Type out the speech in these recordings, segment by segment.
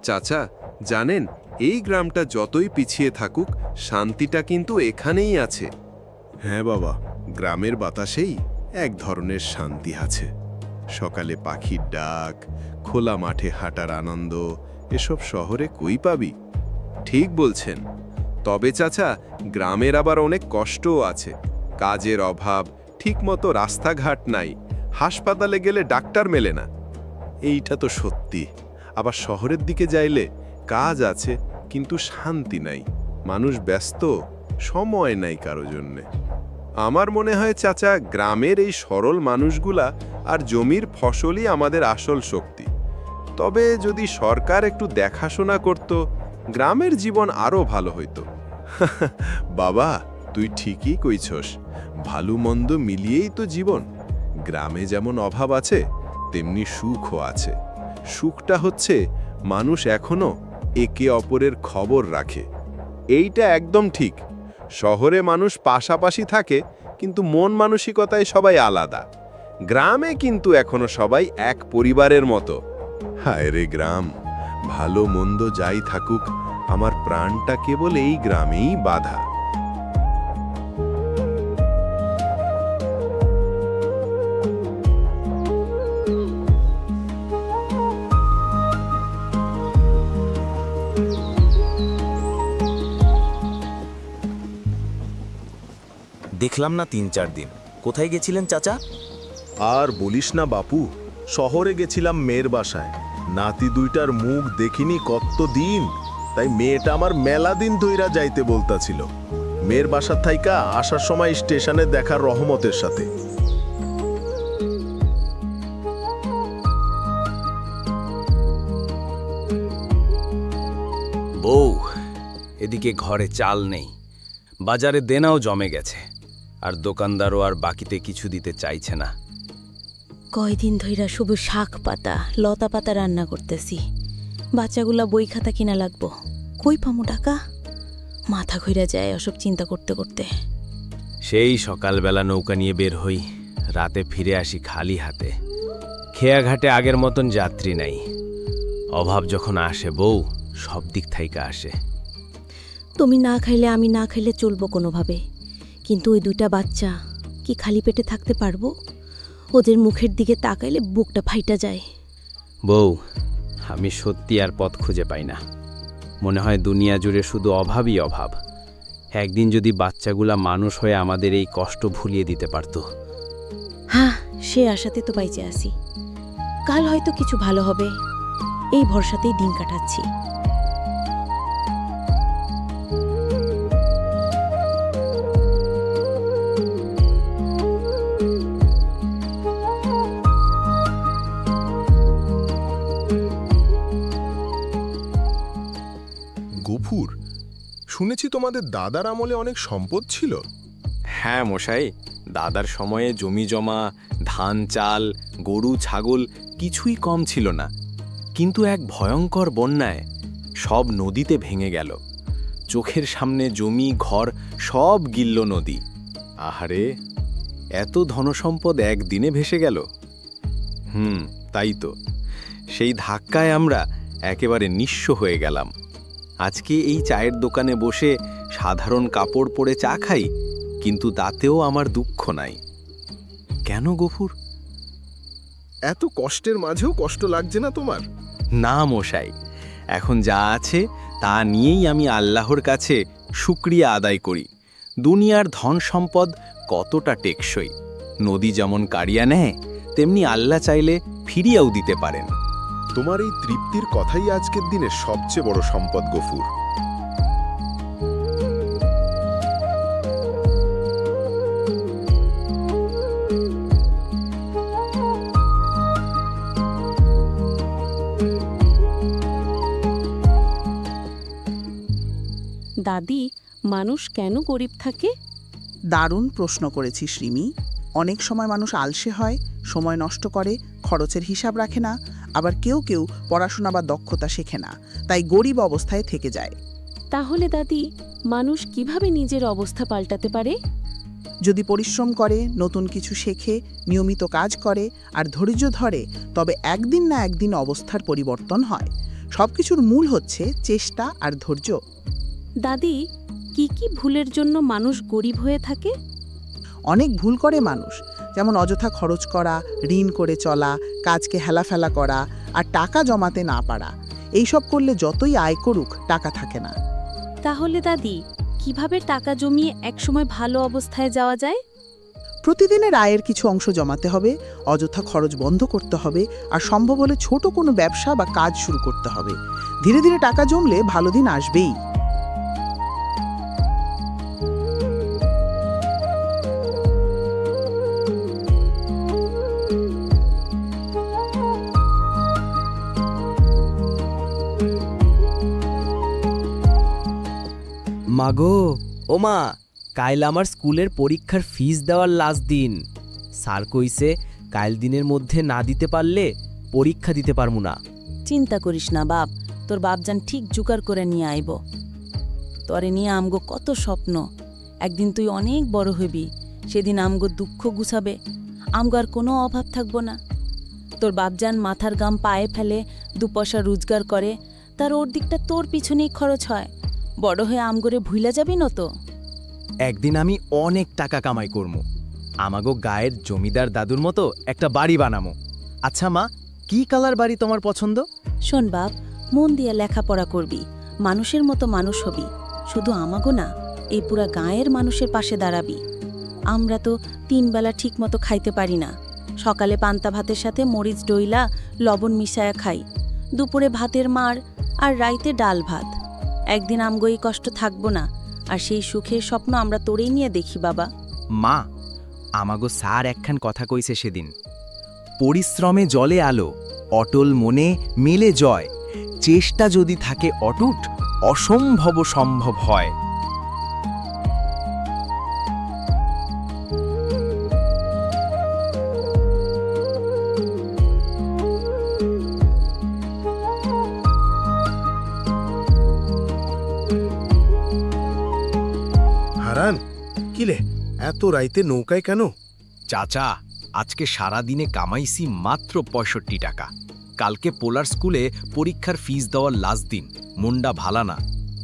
চাচা, জানেন, এই গ্রামটা যতই পিছিয়ে থাকুক, শান্তিটা কিন্তু এখানেই আছে। হ্যাঁ বাবা, গ্রামের বাতাসেই এক ধরনের শান্তি আছে। সকালে পাখির ডাক, খোলা মাঠে হাঁটার আনন্দ, এসব শহরে কই পাবি? ঠিক বলছেন। তবে চাচা, গ্রামের আবার অনেক কষ্টও আছে। কাজের অভাব, ঠিকমতো রাস্তাঘাট নাই, হাসপাতালে গেলে ডাক্তার মেলে না। এইটা তো সত্যি। আবার শহরের দিকে যাইলে কাজ আছে কিন্তু শান্তি নাই, মানুষ ব্যস্ত, সময় নাই কারো জন্যে। আমার মনে হয় চাচা, গ্রামের এই সরল মানুষগুলা আর জমির ফসলই আমাদের আসল শক্তি। তবে যদি সরকার একটু দেখাশোনা করত, গ্রামের জীবন আরও ভালো হইতো। বাবা, তুই ঠিকই কইছস। ভালো মন্দ মিলিয়েই তো জীবন। গ্রামে যেমন অভাব আছে, তেমনি সুখও আছে। সুখটা হচ্ছে মানুষ এখনো একে অপরের খবর রাখে। এইটা একদম ঠিক। শহরে মানুষ পাশাপাশি থাকে, কিন্তু মন মানসিকতায় সবাই আলাদা। গ্রামে কিন্তু এখনো সবাই এক পরিবারের মতো। হায় রে গ্রাম, ভালো মন্দ যাই থাকুক, আমার প্রাণটা কেবল এই গ্রামেই বাঁধা। দেখলাম না ৩-৪ দিন। কোথায় গেছিলেন চাচা? আর বলিস না বাপু, শহরে গেছিলাম মেয়ের বাসায়। নাতি দুইটার মুখ দেখিনি কত দিন, তাই মেয়েটা আমার মেলা দিন ধইরা যাইতে বলতাছিল। মেয়ের বাসার থাইকা আসার সময় স্টেশনে দেখা রহমতের সাথে। বউ, এদিকে ঘরে চাল নেই, বাজারে দেনাও জমে গেছে, আর দোকানদারও আর বাকিতে কিছু দিতে চাইছে না। কয়দিন ধইরা শুধু শাক পাতা লতা পাতা রান্না করতেছি। বাচ্চাগুলা বই খাতা কিনা লাগবো, কই পামু টাকা? মাথা ঘুরে যায় ওসব চিন্তা করতে করতে। সেই সকালবেলা নৌকা নিয়ে বের হই, রাতে ফিরে আসি খালি হাতে। খেয়াঘাটে আগের মতন যাত্রী নাই। অভাব যখন আসে বউ, সব দিক থাইকা আসে। তুমি না খাইলে আমি না খাইলে চলবো কোনোভাবে, কিন্তু ওই দুইটা বাচ্চা কি খালি পেটে থাকতে পারবো? ওদের মুখের দিকে তাকাইলে বুকটা ফাইটা যায়। বউ, আমি সত্যি আর পথ খুঁজে পাই না। মনে হয় দুনিয়া জুড়ে শুধু অভাবই অভাব। একদিন যদি বাচ্চাগুলা মানুষ হয়ে আমাদের এই কষ্ট ভুলিয়ে দিতে পারত। হ্যাঁ, সে আশাতে তো বাইচে আছি। কাল হয়তো কিছু ভালো হবে, এই ভরসাতেই দিন কাটাচ্ছি। গফুর, শুনেছি তোমাদের দাদার আমলে অনেক সম্পদ ছিল। হ্যাঁ মশাই, দাদার সময়ে জমি জমা, ধান চাল, গরু ছাগল কিছুই কম ছিল না। কিন্তু এক ভয়ঙ্কর বন্যায় সব নদীতে ভেঙে গেল। চোখের সামনে জমি ঘর সব গিলল নদী। আহারে, এত ধনসম্পদ একদিনে ভেসে গেল। তাই তো। সেই ধাক্কায় আমরা একেবারে নিঃস্ব হয়ে গেলাম। আজকে এই চায়ের দোকানে বসে সাধারণ কাপড় পরে চা খাই, কিন্তু তাতেও আমার দুঃখ নাই। কেন গফুর? এত কষ্টের মাঝেও কষ্ট লাগছে না তোমার? না মশাই, এখন যা আছে তা নিয়েই আমি আল্লাহর কাছে শুকরিয়া আদায় করি। দুনিয়ার ধন সম্পদ কতটা টেকসই। নদী যেমন কাড়িয়া নেয়, তেমনি আল্লাহ চাইলে ফিরিয়েও দিতে পারেন। তোমার এই তৃপ্তির কথাই আজকের দিনে সবচেয়ে বড় সম্পদ গফুর। দাদি, মানুষ কেন গরিব থাকে? দারুণ প্রশ্ন করেছিস রিমি। অনেক সময় মানুষ আলসে হয়, সময় নষ্ট করে, খরচের হিসাব রাখে না, আবার কেউ কেউ পড়াশোনা বা দক্ষতা শেখে না, তাই গরিব অবস্থায় থেকে যায়। তাহলে দাদি, মানুষ কিভাবে নিজের অবস্থা পাল্টাতে পারে? যদি পরিশ্রম করে, নতুন কিছু শেখে, নিয়মিত কাজ করে আর ধৈর্য ধরে, তবে একদিন না একদিন অবস্থার পরিবর্তন হয়। সবকিছুর মূল হচ্ছে চেষ্টা আর ধৈর্য। দাদি, কি কি ভুলের জন্য মানুষ গরিব হয়ে থাকে? অনেক ভুল করে মানুষ, যেমন অযথা খরচ করা, ঋণ করে চলা, কাজকে হেলাফেলা করা আর টাকা জমাতে না পারা। এইসব করলে যতই আয় করুক টাকা থাকে না। তাহলে দাদি, কিভাবে টাকা জমিয়ে একসময় ভালো অবস্থায় যাওয়া যায়? প্রতিদিনের আয়ের কিছু অংশ জমাতে হবে, অযথা খরচ বন্ধ করতে হবে, আর সম্ভব হলে ছোট কোনো ব্যবসা বা কাজ শুরু করতে হবে। ধীরে ধীরে টাকা জমলে ভালো দিন আসবেই। মাগো, ও মা, কাইল আমার স্কুলের পরীক্ষার ফিস দেওয়ার লাস্ট দিন। স্যার কইছে কাইল দিনের মধ্যে না দিতে পারলে পরীক্ষা দিতে পারমু না। চিন্তা করিস না বাপ, তোর বাপজান ঠিক জুগার করে নিয়ে আইব। তরে নিয়ে আমগো কত স্বপ্ন, একদিন তুই অনেক বড় হইবি, সেদিন আমগো দুঃখ গুছাবে, আমগো আর কোনো অভাব থাকবো না। তোর বাপজান মাথার গাম পায়ে ফেলে 2 পয়সা রোজগার করে, তার ওর দিকটা তোর পিছনেই খরচ হয়। বড় হয়ে আমগরে ভুইলা যাবি না তো? একদিন আমি অনেক টাকা কামাই করমু, আমাগো গায়ের জমিদার দাদুর মতো একটা বাড়ি বানামো। আচ্ছা মা, কি কালার বাড়ি তোমার পছন্দ? শোন বাপ, মন দিয়া লেখাপড়া করবি, মানুষের মতো মানুষ হবি। শুধু আমাগো না, এই পুরা গাঁয়ের মানুষের পাশে দাঁড়াবি। আমরা তো 3 বেলা ঠিক মতো খাইতে পারি না। সকালে পান্তা ভাতের সাথে মরিচ ডইলা লবণ মিশায়া খাই, দুপুরে ভাতের মার, আর রাইতে ডাল ভাত। একদিন আমগো এই কষ্ট থাকবো না, আর সেই সুখের স্বপ্ন আমরা তোরেই নিয়ে দেখি বাবা। মা, আমাগো স্যার একখান কথা কইছে সেদিন, পরিশ্রমে জলে আলো, অটল মনে মেলে জয়, চেষ্টা যদি থাকে অটুট, অসম্ভব সম্ভব হয়। হারান, কিলে এত রাইতে নৌকায় কেন? চাচা, আজকে সারা দিনে কামাইছি মাত্র 65 টাকা। কালকে পোলার স্কুলে পরীক্ষার ফিস দেওয়ার লাস্ট দিন, মনটা ভালা না।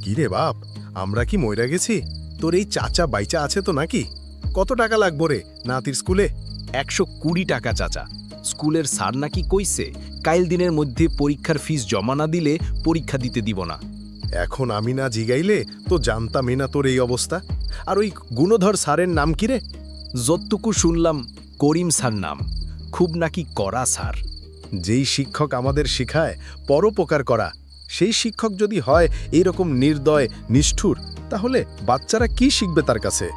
কি রে বাপ, আমরা কি মইরা গেছি? তোর এই চাচা বাইচা আছে তো নাকি? কত টাকা লাগবো রে নাতির স্কুলে? 120 টাকা চাচা। স্কুলের স্যার নাকি কইছে কাইল দিনের মধ্যে পরীক্ষার ফিস জমা না দিলে পরীক্ষা দিতে দিব না। এখন আমি না জিগাইলে তো জানতামই না তোর এই অবস্থা। আর ওই গুণধর স্যারের নাম কি রে? যতটুকু শুনলাম করিম স্যার নাম, খুব নাকি কড়া স্যার। যেই শিক্ষক আমাদের শিখায় পরোপকার করা, সেই শিক্ষক যদি হয় এইরকম নির্দয় নিষ্ঠুর, তাহলে বাচ্চারা কি শিখবে তার কাছে?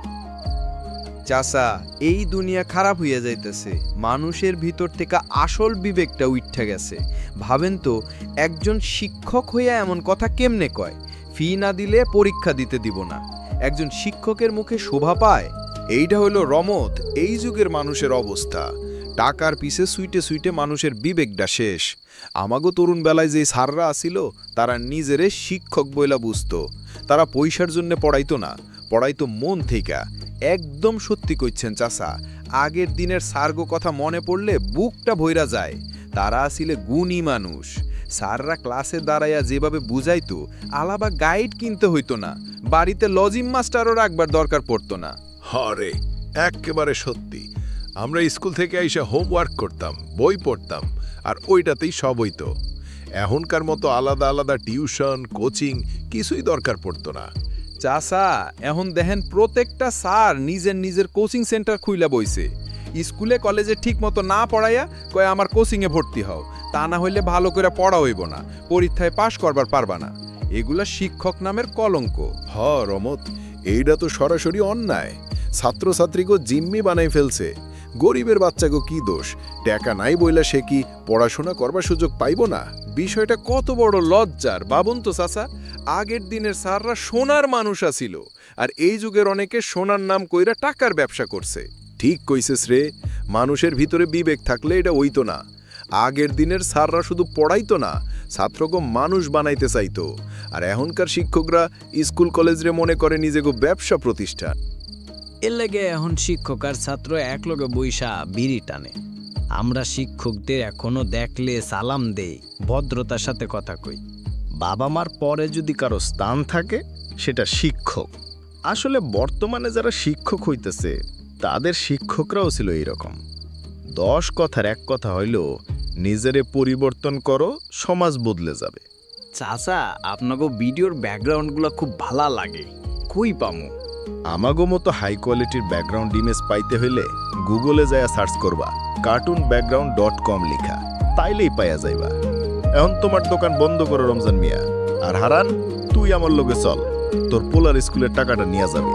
চাচা, এই দুনিয়া খারাপ হইয়া যাইতেছে, মানুষের ভিতর থেকে আসল বিবেকটা উঠে গেছে। ভাবেন তো, একজন শিক্ষক হইয়া এমন কথা কেমনে কয়, ফি না দিলে পরীক্ষা দিতে দিব না? একজন শিক্ষকের মুখে শোভা পায়? এইটা হইল রমত এই যুগের মানুষের অবস্থা। টাকার পিছে সুইটে সুইটে মানুষের বিবেকটা শেষ। আমাগো তরুণ বেলায় যে স্যাররা আসিল, তারা নিজেরে শিক্ষক বইলা বুঝতো। তারা পয়সার জন্য পড়াইতো না, পড়াইতো মন থেকে। একদম সত্যি কইছেন চাচা, আগের দিনের সার্গো কথা মনে পড়লে বুকটা ভইরা যায়। তারা আসিলে গুণী মানুষ। স্যাররা ক্লাসে দাঁড়াইয়া যেভাবে বুঝাইতো, আলাবা গাইড কিনতে হইতো না, বাড়িতে লজিম মাস্টারও রাখবার দরকার পড়তো না। হরে, একেবারে সত্যি। আমরা স্কুল থেকে এসে হোমওয়ার্ক করতাম, বই পড়তাম, আর ওইটাতেই সব হইতো। এখনকার মতো আলাদা আলাদা টিউশন, কোচিং কিছুই দরকার পড়তো না। চাচা, এখন দেখেন প্রত্যেকটা স্যার নিজের নিজের কোচিং সেন্টার খুইলা বইছে। স্কুলে কলেজে ঠিক মতো না পড়াইয়া কয় আমার কোচিংয়ে ভর্তি হও, তা না হইলে ভালো করে পড়া হইব না, পরীক্ষায় পাশ করবার পারবা না। এগুলা শিক্ষক নামের কলঙ্ক। হ রমত, এইটা তো সরাসরি অন্যায়। ছাত্রছাত্রীকে জিম্মি বানাই ফেলছে। গরিবের বাচ্চাকে কি দোষ? টাকা নাই বইলা সে কি পড়াশোনা করবার সুযোগ পাইব না? বিষয়টা কত বড় লজ্জার ভাবুন তো চাচা। আগের দিনের স্যাররা সোনার মানুষ আছিল, আর এই যুগের অনেকে সোনার নাম কইরা টাকার ব্যবসা করছে। ঠিক কইছিস রে, মানুষের ভিতরে বিবেক থাকলে এটা হইতো না। আগের দিনের স্যাররা শুধু পড়াইতো না, ছাত্রকে মানুষ বানাইতে চাইতো। আর এখনকার শিক্ষকরা স্কুল কলেজরে মনে করে নিজেকে ব্যবসা প্রতিষ্ঠান। এর লেগে এখন শিক্ষক আর ছাত্র একলগে বইসা বিড়ি টানে। আমরা শিক্ষকদের এখনো দেখলে সালাম দেই, ভদ্রতার সাথে কথা কই। বাবা মার পরে যদি কারো স্থান থাকে সেটা শিক্ষক। আসলে বর্তমানে যারা শিক্ষক হইতেছে তাদের শিক্ষকরাও ছিল এইরকম। 10 কথার এক কথা হইল নিজেরে পরিবর্তন করো, সমাজ বদলে যাবে। চাচা আপনাকে ভিডিওর ব্যাকগ্রাউন্ডগুলো খুব ভালো লাগে, কই পামু? আমাগো মতো হাই কোয়ালিটির ব্যাকগ্রাউন্ড ইমেজ পাইতে হইলে গুগলে যায়া সার্চ করবা cartoonbackground.com লিখা, তাইলেই পাইয়া যাইবা। এখন তোমার দোকান বন্ধ করো রমজান মিয়া, আর হারান তুই আমার লগে চল, তোর পোলার স্কুলের টাকাটা নিয়ে যাবি।